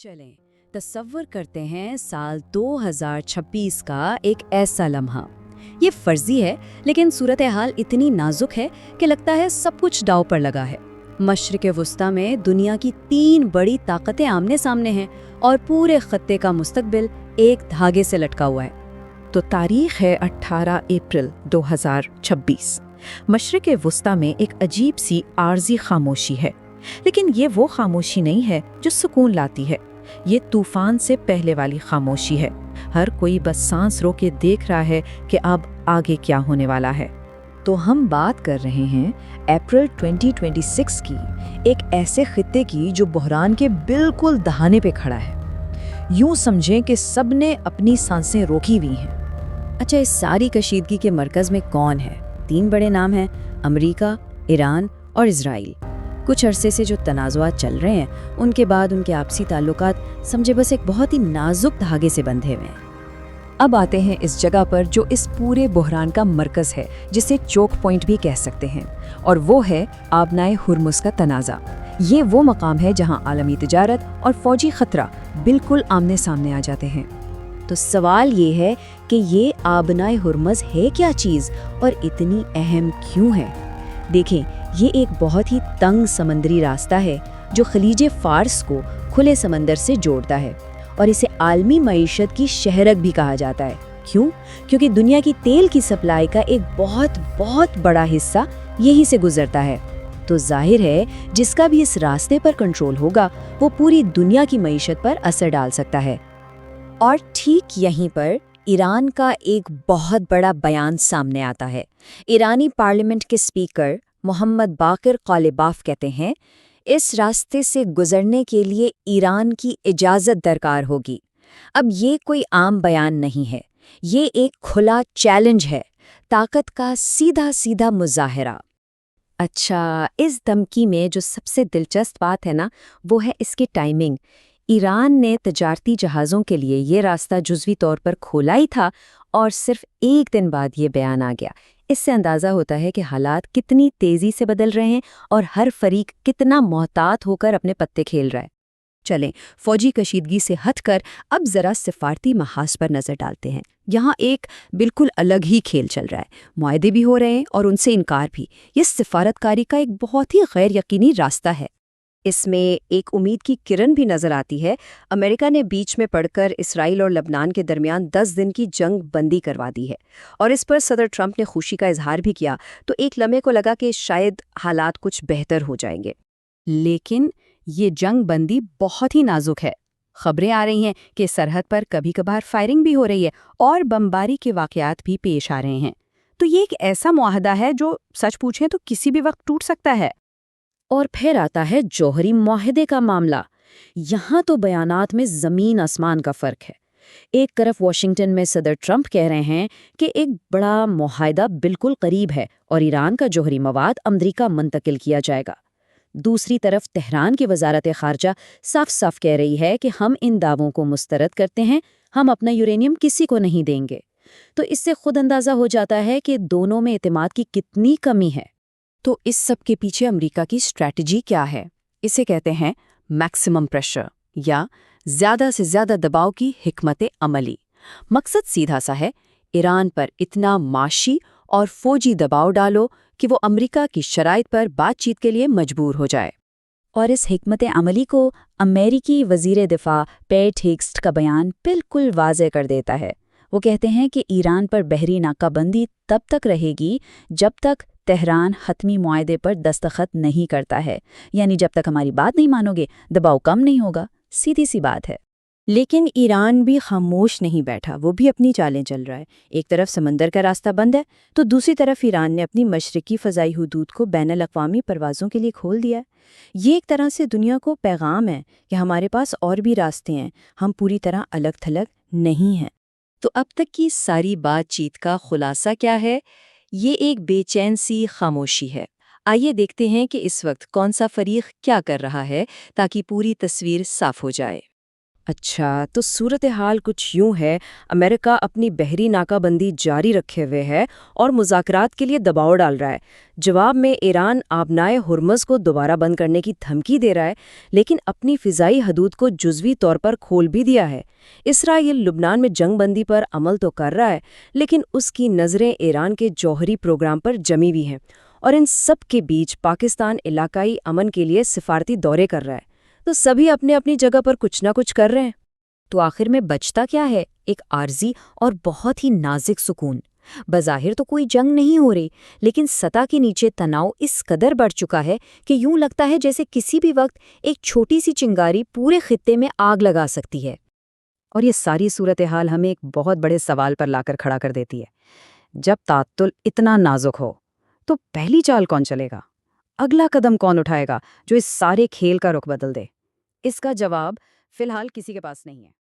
चलें, तसव्वुर करते हैं साल 2026 का एक ऐसा लम्हा। ये फर्जी है, लेकिन सूरत हाल इतनी नाजुक है कि लगता है सब कुछ दांव पर लगा है। मशरिक़ वुस्ता में दुनिया की 3 बड़ी ताकतें आमने सामने हैं और पूरे खत्ते का मुस्तकबिल एक धागे से लटका हुआ है। तो तारीख है 18 अप्रैल 2026। मशरिक़ वुस्ता में एक अजीब सी आर्जी खामोशी है, लेकिन ये वो खामोशी नहीं है जो सुकून लाती है। ये तूफान से पहले वाली खामोशी है। हर कोई बस सांस रोके देख रहा है कि अब आगे क्या होने वाला है। तो हम बात कर रहे हैं अप्रैल 2026 की, एक ऐसे खित्ते की जो बहरान के बिल्कुल दहाने पे खड़ा है। यूं समझें कि सबने अपनी सांसें रोकी हुई हैं। अच्छा, इस सारी कशीदगी के मरकज में कौन है? 3 बड़े नाम हैं, अमेरिका, ईरान और इजराइल। कुछ अरसे से जो तनाज़ुआत चल रहे हैं, उनके बाद उनके आपसी ताल्लुकात समझे बस एक बहुत ही नाजुक धागे से बंधे हुए हैं। अब आते हैं इस जगह पर जो इस पूरे बहरान का मरकज़ है, जिसे चोक पॉइंट भी कह सकते हैं, और वो है आबनाए हुर्मुज़ का तनाज़ा। ये वो मकाम है जहां आलमी तिजारत और फौजी खतरा बिल्कुल आमने सामने आ जाते हैं। तो सवाल ये है कि ये आबनाए हुर्मुज़ है क्या चीज़ और इतनी अहम क्यों है? देखें, ये एक बहुत ही तंग समंदरी रास्ता है जो खलीज फार्स को खुले समंदर से जोड़ता है, और इसे आलमी मईशत की शहरक भी कहा जाता है। क्यों? क्योंकि दुनिया की तेल की सप्लाई का एक बहुत बहुत बड़ा हिस्सा यहीं से गुजरता है। तो जाहिर है जिसका भी इस रास्ते पर कंट्रोल होगा, वो पूरी दुनिया की मईशत पर असर डाल सकता है। और ठीक यहीं पर ईरान का एक बहुत बड़ा बयान सामने आता है। ईरानी पार्लियामेंट के स्पीकर मोहम्मद बाकिर कालिबाफ कहते हैं, इस रास्ते से गुजरने के लिए ईरान की इजाज़त दरकार होगी। अब ये कोई आम बयान नहीं है, ये एक खुला चैलेंज है, ताकत का सीधा सीधा मुजाहिरा। अच्छा, इस धमकी में जो सबसे दिलचस्प बात है ना, वो है इसकी टाइमिंग। ईरान ने तजारती जहाज़ों के लिए ये रास्ता जुज़वी तौर पर खोला ही था, और सिर्फ एक दिन बाद ये बयान आ गया। इससे अंदाज़ा होता है कि हालात कितनी तेज़ी से बदल रहे हैं और हर फरीक कितना मोहतात होकर अपने पत्ते खेल रहा है। चलें, फौजी कशीदगी से हटकर अब ज़रा सिफारती महाज पर नज़र डालते हैं। यहाँ एक बिल्कुल अलग ही खेल चल रहा है। मुआहदे भी हो रहे हैं और उनसे इनकार भी। ये सिफारतकारी का एक बहुत ही गैर यकीनी रास्ता है। इसमें एक उम्मीद की किरण भी नजर आती है। अमेरिका ने बीच में पड़कर इसराइल और लबनान के दरमियान 10 दिन की जंग बंदी करवा दी है, और इस पर सदर ट्रंप ने खुशी का इजहार भी किया। तो एक लम्हे को लगा कि शायद हालात कुछ बेहतर हो जाएंगे, लेकिन ये जंग बंदी बहुत ही नाजुक है। खबरें आ रही हैं कि सरहद पर कभी कभार फायरिंग भी हो रही है और बमबारी के वाकयात भी पेश आ रहे हैं। तो ये एक ऐसा मुआहदा है जो सच पूछें तो किसी भी वक्त टूट सकता है। और फिर आता है जौहरी मुआहदे का मामला। यहाँ तो बयानात में ज़मीन आसमान का फ़र्क है। एक तरफ वॉशिंगटन में सदर ट्रंप कह रहे हैं कि एक बड़ा मुआहदा बिल्कुल करीब है और ईरान का जौहरी मवाद अमरीका मुंतकिल किया जाएगा। दूसरी तरफ तेहरान की वजारत ख़ारजा साफ साफ कह रही है कि हम इन दावों को मुस्तरद करते हैं, हम अपना यूरेनियम किसी को नहीं देंगे। तो इससे खुद अंदाज़ा हो जाता है कि दोनों में एतमाद की कितनी कमी है। तो इस सब के पीछे अमेरिका की स्ट्रैटेजी क्या है? इसे कहते हैं मैक्सिमम प्रेशर, या ज़्यादा से ज़्यादा दबाव की हिकमत अमली। मकसद सीधा सा है, ईरान पर इतना माशी और फौजी दबाव डालो कि वो अमेरिका की शराइत पर बातचीत के लिए मजबूर हो जाए। और इस हिकमत अमली को अमेरिकी वज़ीर दिफा पेट हिग्स्ट का बयान बिल्कुल वाज़ेह कर देता है। वो कहते हैं कि ईरान पर बहरी नाकाबंदी तब तक रहेगी जब तक तेहरान हतमी मुआहदे पर दस्तखत नहीं करता है, यानी जब तक हमारी बात नहीं मानोगे, दबाव कम नहीं होगा। सीधी सी बात है। लेकिन ईरान भी खामोश नहीं बैठा, वो भी अपनी चालें चल रहा है। एक तरफ समंदर का रास्ता बंद है, तो दूसरी तरफ ईरान ने अपनी मशरिकी फ़ज़ाई हुदूद को बैनुल-अक़वामी परवाज़ों के लिए खोल दिया है। ये एक तरह से दुनिया को पैगाम है कि हमारे पास और भी रास्ते हैं, हम पूरी तरह अलग थलग नहीं हैं। तो अब तक की सारी बातचीत का खुलासा क्या है? ये एक बेचैन सी खामोशी है। आइए देखते हैं कि इस वक्त कौन सा फरीक क्या कर रहा है, ताकि पूरी तस्वीर साफ हो जाए। اچھا، تو صورتحال کچھ یوں ہے، امریکہ اپنی بحری ناکہ بندی جاری رکھے ہوئے ہے اور مذاکرات کے لیے دباؤ ڈال رہا ہے۔ جواب میں ایران آبنائے ہرمز کو دوبارہ بند کرنے کی دھمکی دے رہا ہے، لیکن اپنی فضائی حدود کو جزوی طور پر کھول بھی دیا ہے۔ اسرائیل لبنان میں جنگ بندی پر عمل تو کر رہا ہے، لیکن اس کی نظریں ایران کے جوہری پروگرام پر جمی ہوئی ہیں، اور ان سب کے بیچ پاکستان علاقائی امن کے لیے سفارتی دورے کر رہا ہے۔ تو سبھی اپنے اپنی جگہ پر کچھ نہ کچھ کر رہے ہیں۔ تو آخر میں بچتا کیا ہے؟ ایک عارضی اور بہت ہی نازک سکون۔ بظاہر تو کوئی جنگ نہیں ہو رہی، لیکن سطح کے نیچے تناؤ اس قدر بڑھ چکا ہے کہ یوں لگتا ہے جیسے کسی بھی وقت ایک چھوٹی سی چنگاری پورے خطے میں آگ لگا سکتی ہے۔ اور یہ ساری صورتحال ہمیں ایک بہت بڑے سوال پر لا کر کھڑا کر دیتی ہے۔ جب تعطل اتنا نازک ہو تو پہلی چال کون چلے گا؟ اگلا قدم کون اٹھائے گا جو اس سارے کھیل کا رخ بدل دے؟ اس کا جواب فی الحال کسی کے پاس نہیں ہے۔